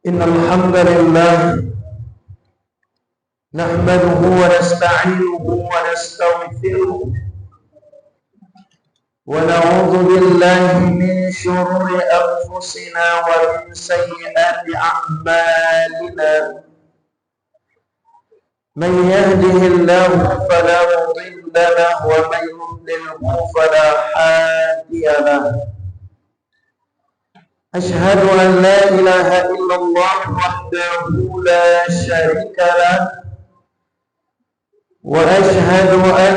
إن الحمد لله نحمده ونستعينه ونستغفره ونعوذ بالله من شرور أنفسنا ومن سيئات أعمالنا. من يهده الله فلا مضل له ومن يضلله فلا هادي له. أشهد أن لا إله إلا الله وحده لا شريك له وأشهد أن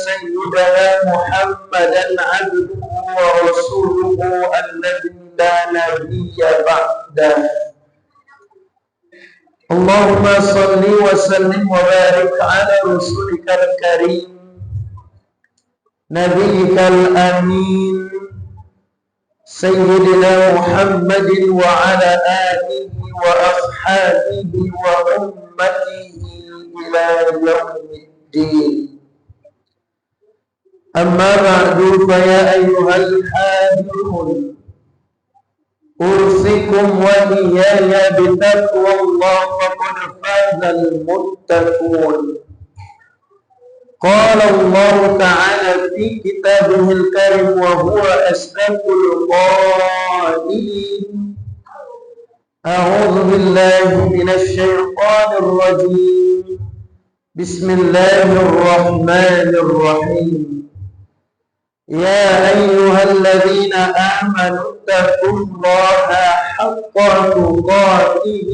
سيدنا محمدا عبده ورسوله الذي لا نبي بعده. اللهم صل وسلم وبارك على رسولك الكريم نبيك الأمين سيدنا محمد وعلى آله وأصحابه وأمته إلى يوم الدين. أما بعد فيا أيها الحاضرون أوصيكم وإياي بتقوى الله فقد فاز المتقون. قال الله تعالى في كتابه الكريم وهو أصدق القائلين: أعوذ بالله من الشيطان الرجيم. بسم الله الرحمن الرحيم. يا أيها الذين آمنوا اتقوا الله حق تقاته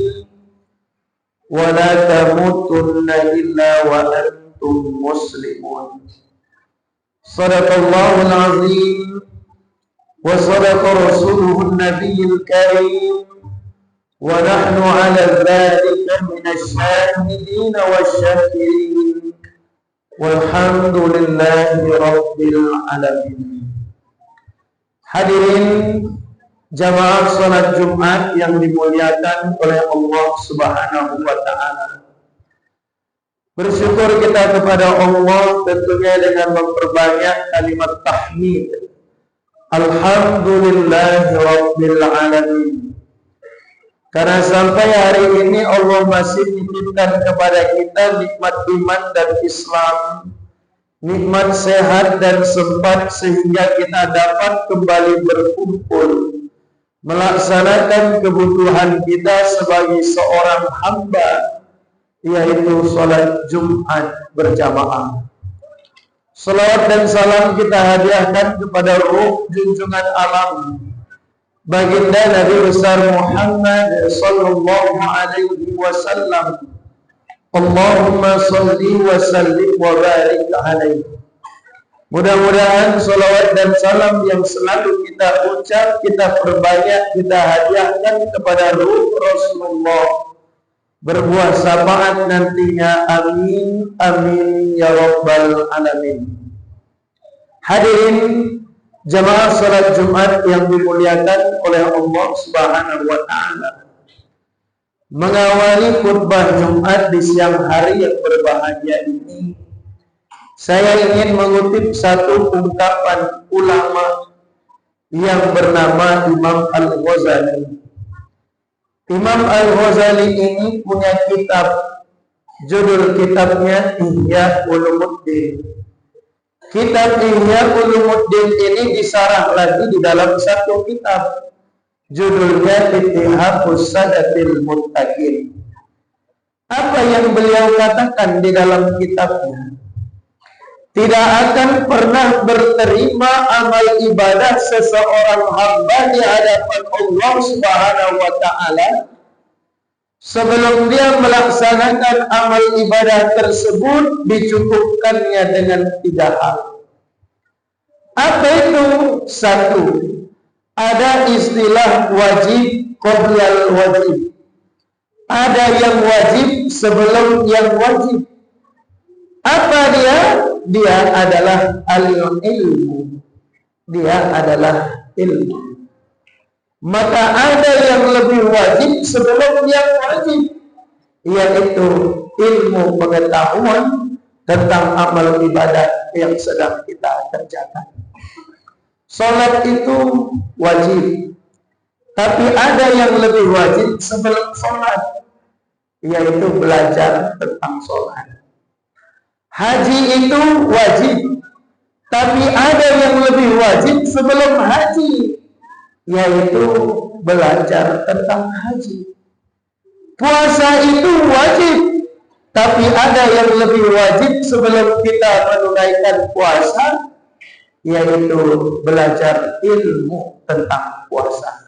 ولا تموتن إلا وأنتم مسلمون. صدق الله العظيم وصدق رسوله النبي الكريم ونحن على ذلك من الشاهدين والشاكرين والحمد لله رب العالمين. Hadirin jamaah salat Jumat yang dimuliakan oleh Allah Subhanahu wa taala. Bersyukur kita kepada Allah tentunya dengan memperbanyak kalimat tahmid. Alhamdulillahi rabbil alamin. Karena sampai hari ini Allah masih menitipkan kepada kita nikmat iman dan Islam, nikmat sehat dan sempat sehingga kita dapat kembali berkumpul melaksanakan kebutuhan kita sebagai seorang hamba, yaitu salat Jumat berjamaah. Salawat dan salam kita hadiahkan kepada ruh junjungan alam baginda Nabi besar Muhammad sallallahu alaihi wasallam. Allahumma salli wa sallim wa barik alaihi. Mudah-mudahan salawat dan salam yang selalu kita ucap, kita perbanyak, kita hadiahkan kepada ruh Rasulullah berbuah syafaat nantinya. Amin amin ya rabbal alamin. Hadirin jamaah salat Jumat yang dimuliakan oleh Allah Subhanahu wa taala. Mengawali khutbah Jumat di siang hari yang berbahagia ini, saya ingin mengutip satu ungkapan ulama yang bernama Imam Al-Ghazali. Imam Al-Ghazali ini punya kitab, judul kitabnya Ihya Ulumuddin. Kitab Ihya Ulumuddin ini disarah lagi di dalam satu kitab, judulnya Ittihafus Sadatil Muttaqin. Apa yang beliau katakan di dalam kitabnya? Tidak akan pernah berterima amal ibadah seseorang hamba di hadapan Allah Subhanahu wa taala sebelum dia melaksanakan amal ibadah tersebut dicukupkannya dengan 3 hal. Apa itu? 1. Ada istilah wajib qoblal wajib. Ada yang wajib sebelum yang wajib. Apa dia? Dia adalah al-ilmu. Dia adalah ilmu. Maka ada yang lebih wajib sebelum yang wajib, yaitu ilmu pengetahuan tentang amal ibadah yang sedang kita kerjakan. Salat itu wajib, Tapi ada yang lebih wajib sebelum sholat, yaitu belajar tentang sholat. Haji itu wajib, tapi ada yang lebih wajib sebelum haji, yaitu belajar tentang haji. Puasa itu wajib, tapi ada yang lebih wajib sebelum kita menunaikan puasa, yaitu belajar ilmu tentang puasa.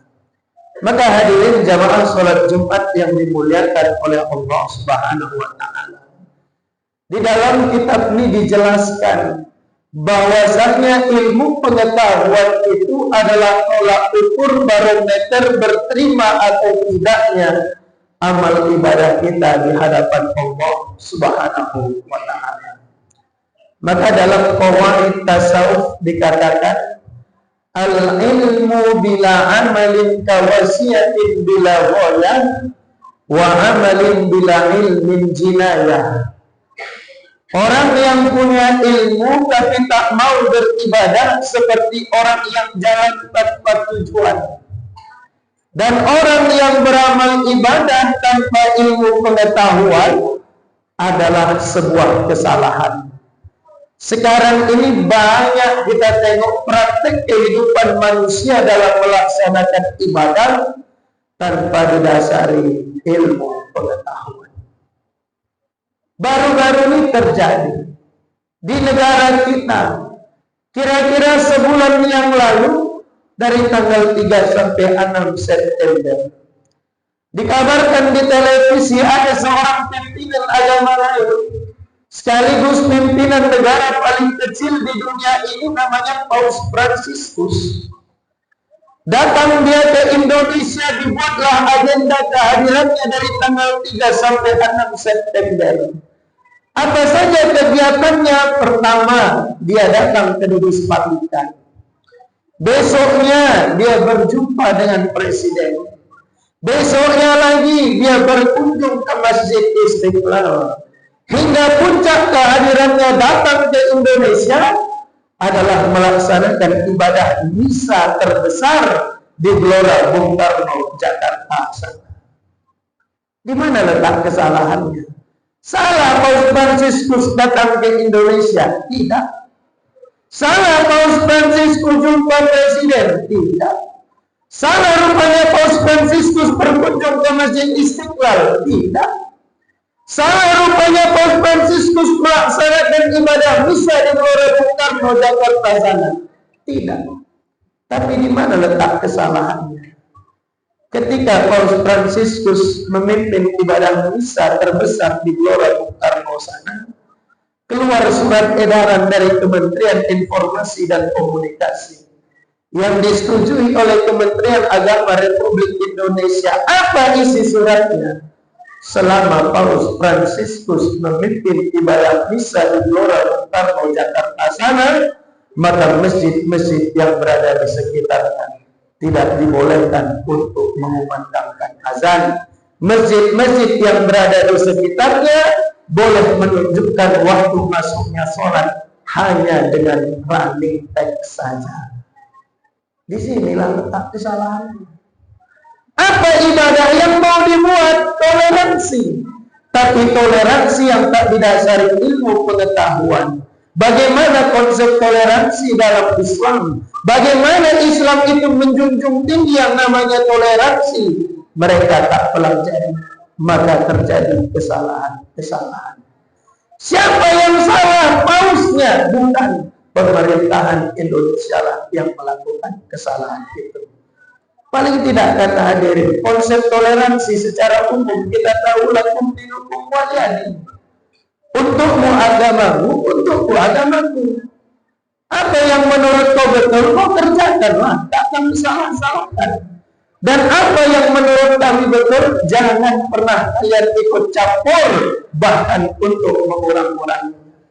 Maka hadirin jamaah sholat Jumat yang dimuliakan oleh Allah Subhanahu wa Ta'ala, di dalam kitab ini dijelaskan bahwasanya ilmu pengetahuan itu adalah tolak ukur barometer berterima atau tidaknya amal ibadah kita di hadapan Allah Subhanahu wa Ta'ala. Maka dalam qawaid tasawuf dikatakan, al-ilmu bila amalin kawasiyatin bila ghayah wa amalin bila ilmin jinayah. Orang yang punya ilmu tapi tak mau beribadah seperti orang yang jalan tanpa tujuan. Dan orang yang beramal ibadah tanpa ilmu pengetahuan adalah sebuah kesalahan. Sekarang ini banyak kita tengok praktek kehidupan manusia dalam melaksanakan ibadah tanpa didasari ilmu pengetahuan. Baru-baru ini terjadi di negara kita. Kira-kira sebulan yang lalu, dari tanggal 3 sampai 6 September, dikabarkan di televisi ada seorang pimpinan agama lain, sekaligus pimpinan negara paling kecil di dunia ini, namanya Paus Fransiskus. Datang dia ke Indonesia, dibuatlah agenda kehadirannya dari tanggal 3 sampai 6 September. Apa saja kegiatannya? Pertama, dia datang ke Dubes Vatikan. Besoknya dia berjumpa dengan Presiden. Besoknya lagi dia berkunjung ke Masjid Istiqlal. Hingga puncak kehadirannya datang ke Indonesia adalah melaksanakan ibadah misa terbesar di Gelora Bung Karno, Jakarta. Di mana letak kesalahannya? Salah Paus Fransiskus datang ke Indonesia? Tidak. Salah Paus Fransiskus jumpa Presiden? Tidak. Salah rupanya Paus Fransiskus berkunjung ke Masjid Istiqlal? Tidak. Salah rupanya Paus Fransiskus melaksanakan ibadah misa di Gelora Bung Karno, Jakarta sana? Tidak. Tapi di mana letak kesalahannya? Ketika Paus Fransiskus memimpin ibadah misa terbesar di Gelora Bung Karno sana, keluar surat edaran dari Kementerian Informasi dan Komunikasi yang disetujui oleh Kementerian Agama Republik Indonesia. Apa isi suratnya? Selama Paus Fransiskus memimpin ibadah misa di Gelora Bung Karno, Jakarta sana, maka masjid-masjid yang berada di sekitarnya tidak dibolehkan untuk mengumandangkan azan. Masjid-masjid yang berada di sekitarnya boleh menunjukkan waktu masuknya sholat hanya dengan running text saja. Disinilah letak kesalahannya. Apa ibadah yang mau dibuat? Toleransi. Tapi toleransi yang tak didasari ilmu pengetahuan. Bagaimana konsep toleransi dalam Islam? Bagaimana Islam itu menjunjung tinggi yang namanya toleransi? Mereka tak pelajari, maka terjadi kesalahan-kesalahan. Siapa yang salah? Pausnya? Bukan. Pemerintahan Indonesia lah yang melakukan kesalahan itu. Paling tidak, kata hadirin, konsep toleransi secara umum kita tahu lakum dinukum waliyadin. Untukmu agamamu, untukku agamaku. Apa yang menurut kau betul, kau kerjakanlah, tak kami salah-salahkan. Dan apa yang menurut kami betul, jangan pernah kalian ikut campur, bahkan untuk mengurang-uranginya.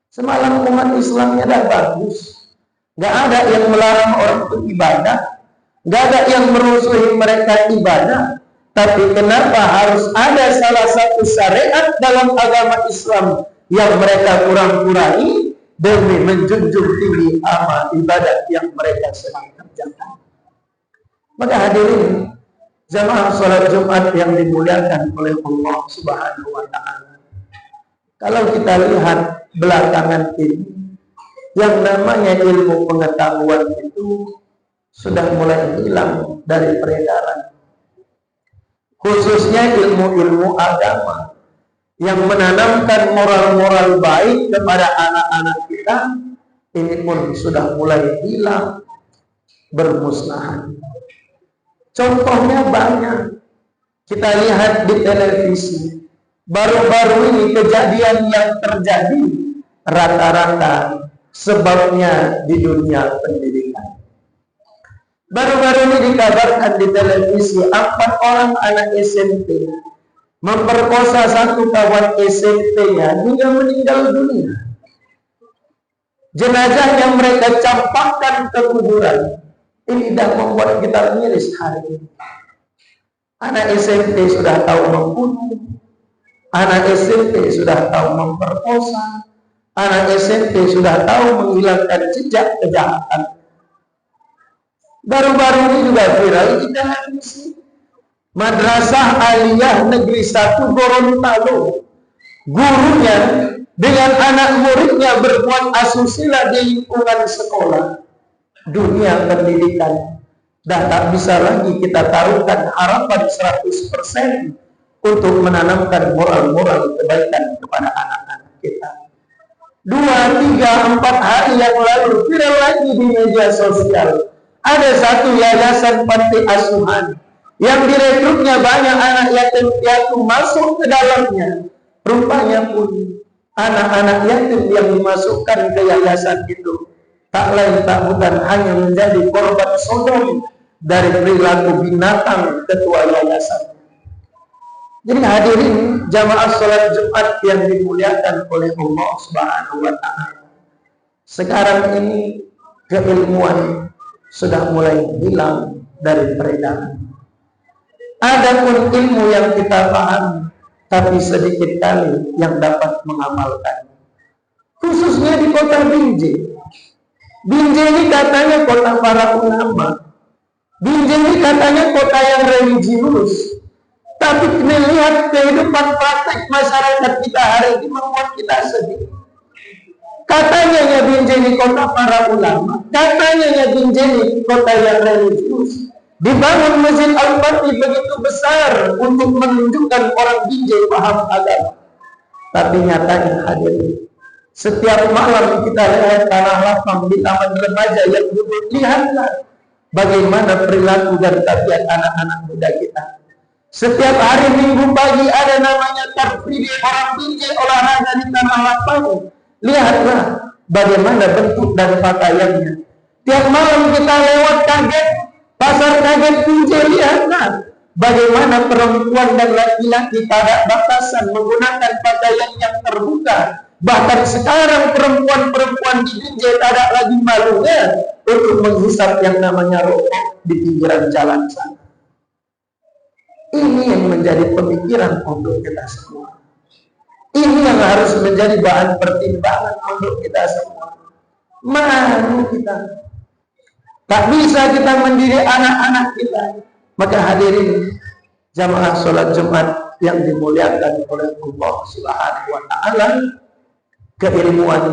Semalam umat Islamnya dah bagus. Gak ada yang melarang orang beribadah, gak ada yang merusuhi mereka ibadah. Tapi kenapa harus ada salah satu syariat dalam agama Islam yang mereka kurang-kurangi demi menjunjung tinggi amal ibadah yang mereka sedang kerjakan? Maka hadirin jamaah sholat Jumat yang dimuliakan oleh Allah Subhanahu wa Ta'ala, kalau kita lihat belakangan ini, yang namanya ilmu pengetahuan itu sudah mulai hilang dari peredaran, khususnya ilmu-ilmu agama yang menanamkan moral-moral baik kepada anak-anak kita. Ini pun sudah mulai hilang, bermusnahan. Contohnya banyak. Kita lihat di televisi. Baru-baru ini kejadian yang terjadi rata-rata sebabnya di dunia pendidikan. Baru-baru ini dikabarkan di televisi 4 orang anak SMP memperkosa satu kawan SMP-nya hingga meninggal dunia. Jenazahnya mereka campakkan ke kuburan. Ini dah membuat kita miris hari ini. Anak SMP sudah tahu membunuh, anak SMP sudah tahu memperkosa, anak SMP sudah tahu menghilangkan jejak kejahatan. Baru-baru ini juga viral di televisi. Madrasah Aliyah Negeri 1 Gorontalo, gurunya dengan anak muridnya berbuat asusila di lingkungan sekolah. Dunia pendidikan dah tak bisa lagi kita taruhkan harapan 100% untuk menanamkan moral-moral kebaikan kepada anak-anak kita. 2, 3, 4 hari yang lalu viral lagi di media sosial. Ada satu yayasan panti asuhan yang direkrutnya banyak anak yatim piatu masuk ke dalamnya. Rupanya pun anak-anak yatim yang dimasukkan ke yayasan itu tak lain tak bukan hanya menjadi korban sodom dari perilaku binatang ketua yayasan. Jadi hadirin jamaah sholat Jumat yang dimuliakan oleh Allah Subhanahu wa Ta'ala, sekarang ini keilmuan sudah mulai hilang dari peredaran. Adapun ilmu yang kita paham, tapi sedikit kali yang dapat mengamalkan. Khususnya di kota Binjai. Binjai ini katanya kota para ulama. Binjai ini katanya kota yang religius. Tapi melihat kehidupan praktek masyarakat kita hari ini membuat kita sedih. Katanya Binjai ini kota para ulama. Katanya Binjai ini kota yang religius. Dibangun Masjid Al-Fatih begitu besar untuk menunjukkan orang Binjai paham agama. Tapi nyatanya hadirin, setiap malam kita lihat tanah lapang di taman remaja yang duduk, lihatlah bagaimana perilaku dan tabiat anak-anak muda kita. Setiap hari Minggu pagi ada namanya takbir orang Binjai olahraga di tanah lapang. Lihatlah bagaimana bentuk dan pakaiannya. Tiap malam kita lewat kaget pasar kaget Binjai, lihatlah bagaimana perempuan dan laki-laki tak batasan menggunakan pakaian yang terbuka. Bahkan sekarang perempuan-perempuan di Binjai tak ada lagi malunya untuk menghisap yang namanya rokok di pinggiran jalan sana. Ini yang menjadi pemikiran untuk kita semua. Ini yang harus menjadi bahan pertimbangan untuk kita semua. Malu kita. Tak bisa kita mendidik anak-anak kita. Maka hadirin jamaah sholat Jumat yang dimuliakan oleh Allah Subhanahu wa Ta'ala, keilmuan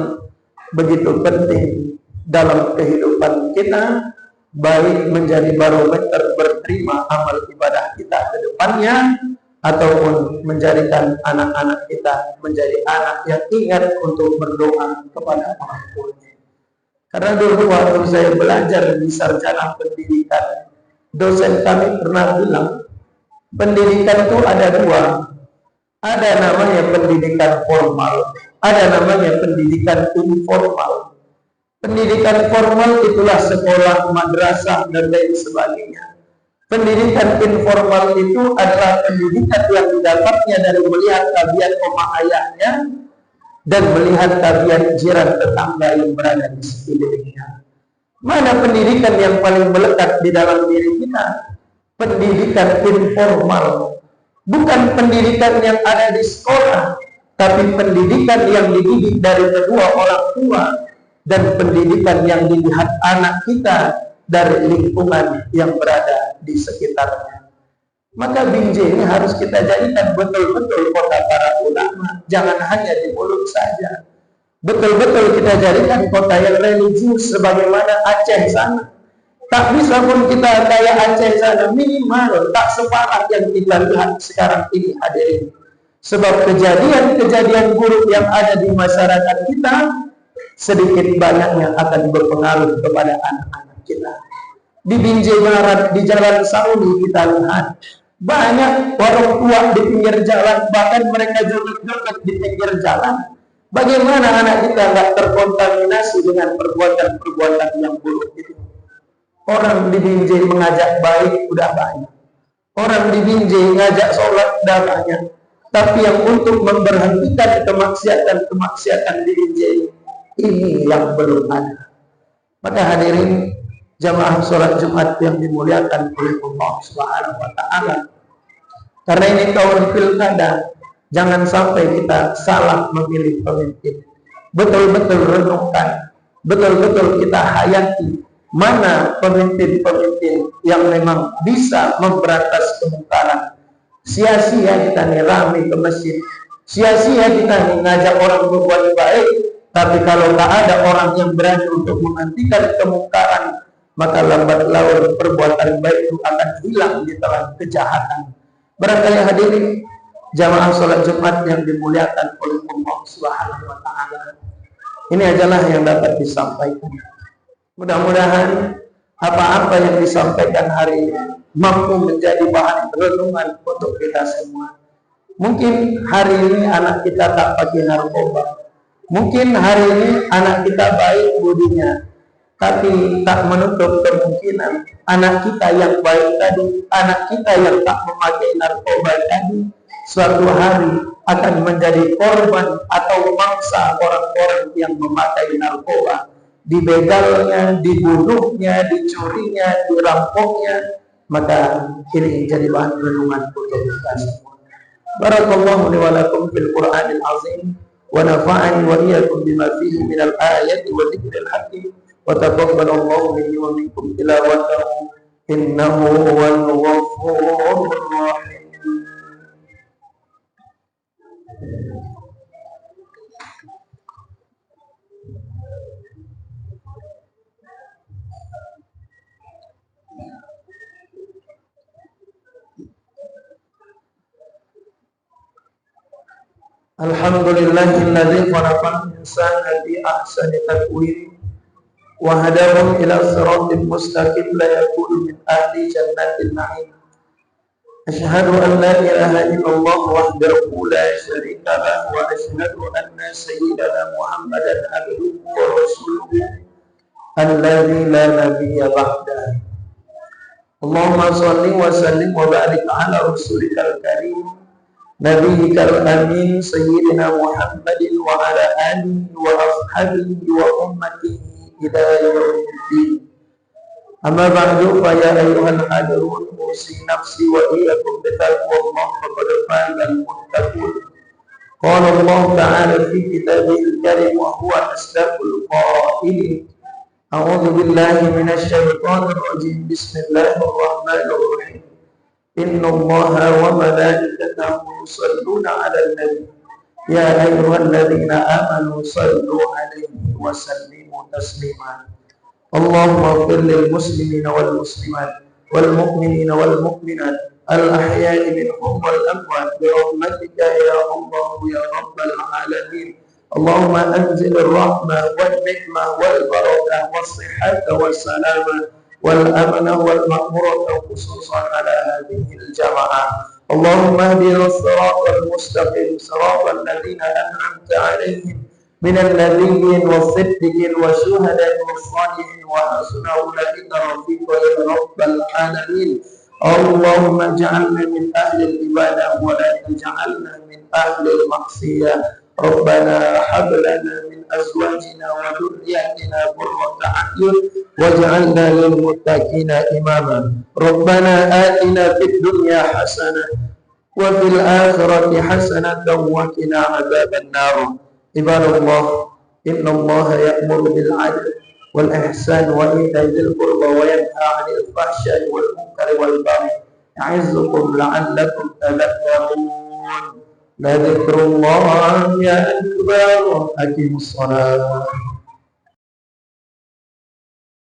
begitu penting dalam kehidupan kita, baik menjadi barometer berterima amal ibadah kita ke depannya, ataupun menjadikan anak-anak kita menjadi anak yang ingat untuk berdoa kepada orang tuanya. Karena dulu waktu saya belajar di sarjana pendidikan, dosen kami pernah bilang, pendidikan itu ada 2. Ada namanya pendidikan formal, ada namanya pendidikan informal. Pendidikan formal itulah sekolah, madrasah, dan lain sebagainya. Pendidikan informal itu adalah pendidikan yang didapatnya dari melihat tabiat oma ayahnya dan melihat tabiat jiran tetangga yang berada di sekelilingnya. Mana pendidikan yang paling melekat di dalam diri kita? Pendidikan informal. Bukan pendidikan yang ada di sekolah, tapi pendidikan yang dididik dari kedua orang tua, dan pendidikan yang dilihat anak kita dari lingkungan yang berada di sekitarnya. Maka Binjai ini harus kita jadikan betul-betul kota para ulama, jangan hanya di mulut saja. Betul-betul kita jadikan kota yang religius sebagaimana Aceh sana. Tak bisa pun kita kayak Aceh sana, minimal tak separah yang kita lihat sekarang ini hadirin. Sebab kejadian-kejadian buruk yang ada di masyarakat kita sedikit banyaknya akan berpengaruh kepada anak-anak kita. Di Binjai Barat, di Jalan Saudi kita lihat banyak orang tua di pinggir jalan, bahkan mereka joget-joget di pinggir jalan. Bagaimana anak kita nggak terkontaminasi dengan perbuatan-perbuatan yang buruk itu? Orang di Binjai mengajak baik udah banyak, orang di Binjai ngajak sholat udah banyak, tapi yang untuk memberhentikan kemaksiatan di Binjai ini yang belum ada. Maka hadirin jamaah sholat Jumat yang dimuliakan oleh Allah Subhanahu wa Ta'ala, karena ini tahun pilkada, jangan sampai kita salah memilih pemimpin. Betul-betul renungkan, betul-betul kita hayati mana pemimpin-pemimpin yang memang bisa memberantas kemungkaran. Sia-sia kita nih rame ke masjid, sia-sia kita nih ngajak orang berbuat baik, tapi kalau tak ada orang yang berani untuk menghentikan kemungkaran, maka lambat laun perbuatan baik itu akan hilang di tengah kejahatan. Barangkali hadirin jamaah sholat Jumat yang dimuliakan oleh Allah Subhanahu wa Ta'ala, ini adalah yang dapat disampaikan. Mudah-mudahan apa-apa yang disampaikan hari ini mampu menjadi bahan renungan untuk kita semua. Mungkin hari ini anak kita tak pakai narkoba, mungkin hari ini anak kita baik budinya, tapi tak menutup kemungkinan anak kita yang baik tadi, anak kita yang tak memakai narkoba tadi, suatu hari akan menjadi korban atau mangsa orang-orang yang memakai narkoba. Dibegalnya, dibunuhnya, dicurinya, dirampoknya. Maka ini jadi bahan renungan untuk kita semua. Barakallahu li wa lakum fil Qur'anil azim, wa nafa'ani wa iyyakum bima fihi minal ayati wa dzikril hakim. وتقبل الله مني ومنكم تلاوته إنه هو الغفور الرحيم. Alhamdulillahilladzi khalaqal insana fi ahsani taqwim وهداهم إلى صراط مستقيم لا يكون من أهل جنات النعيم. أشهد أن لا إله إلا الله وحده لا شريك له وأشهد أن سيدنا محمدا عبده ورسوله الذي لا نبي بعده. اللهم صل وسلم وبارك على رسولك الكريم نبيك الأمين سيدنا محمد وعلى آله وأصحابه وأمته إلى يوم الدين. أما بعد فيا أيها الحاضرون أوصي نفسي وإياكم بتقوى الله فقد فاز المتقون. قال الله تعالى في كتابه الكريم وهو أصدق القائلين: أعوذ بالله من الشيطان الرجيم بسم الله الرحمن الرحيم إن الله وملائكته يصلون على النبي يا أيها الذين آمنوا صلوا عليه وسلموا تسليما. اللهم اغفر للمسلمين والمسلمات والمؤمنين والمؤمنات الأحياء منهم والأموات برحمتك يا الله يا رب العالمين. اللهم أنزل الرحمة والنعمة والبركة والصحة والسلامة والأمن والمغفرة خصوصا على هذه الجماعة. اللهم اهدنا الصراط المستقيم صراط الذين أنعمت عليهم من النبيين والصديقين والشهداء والصالحين وحسن أولئك رفيقا يا رب العالمين. اللهم اجعلنا من أهل العبادة ولا تجعلنا من أهل المعصية. ربنا هب لنا من أزواجنا وذرياتنا قرة أعين واجعلنا للمتقين إماما. ربنا آتنا في الدنيا حسنة وفي الآخرة حسنة وقنا عذاب النار. عباد الله إن الله يأمر بالعدل wal ihsan wa ita'i dzil qurba wa yanha 'anil fahsya'i wal munkari wal baghi ya'izukum la'allakum tadhakkarun. La dzikrullahi akbar. Aqimus shalah.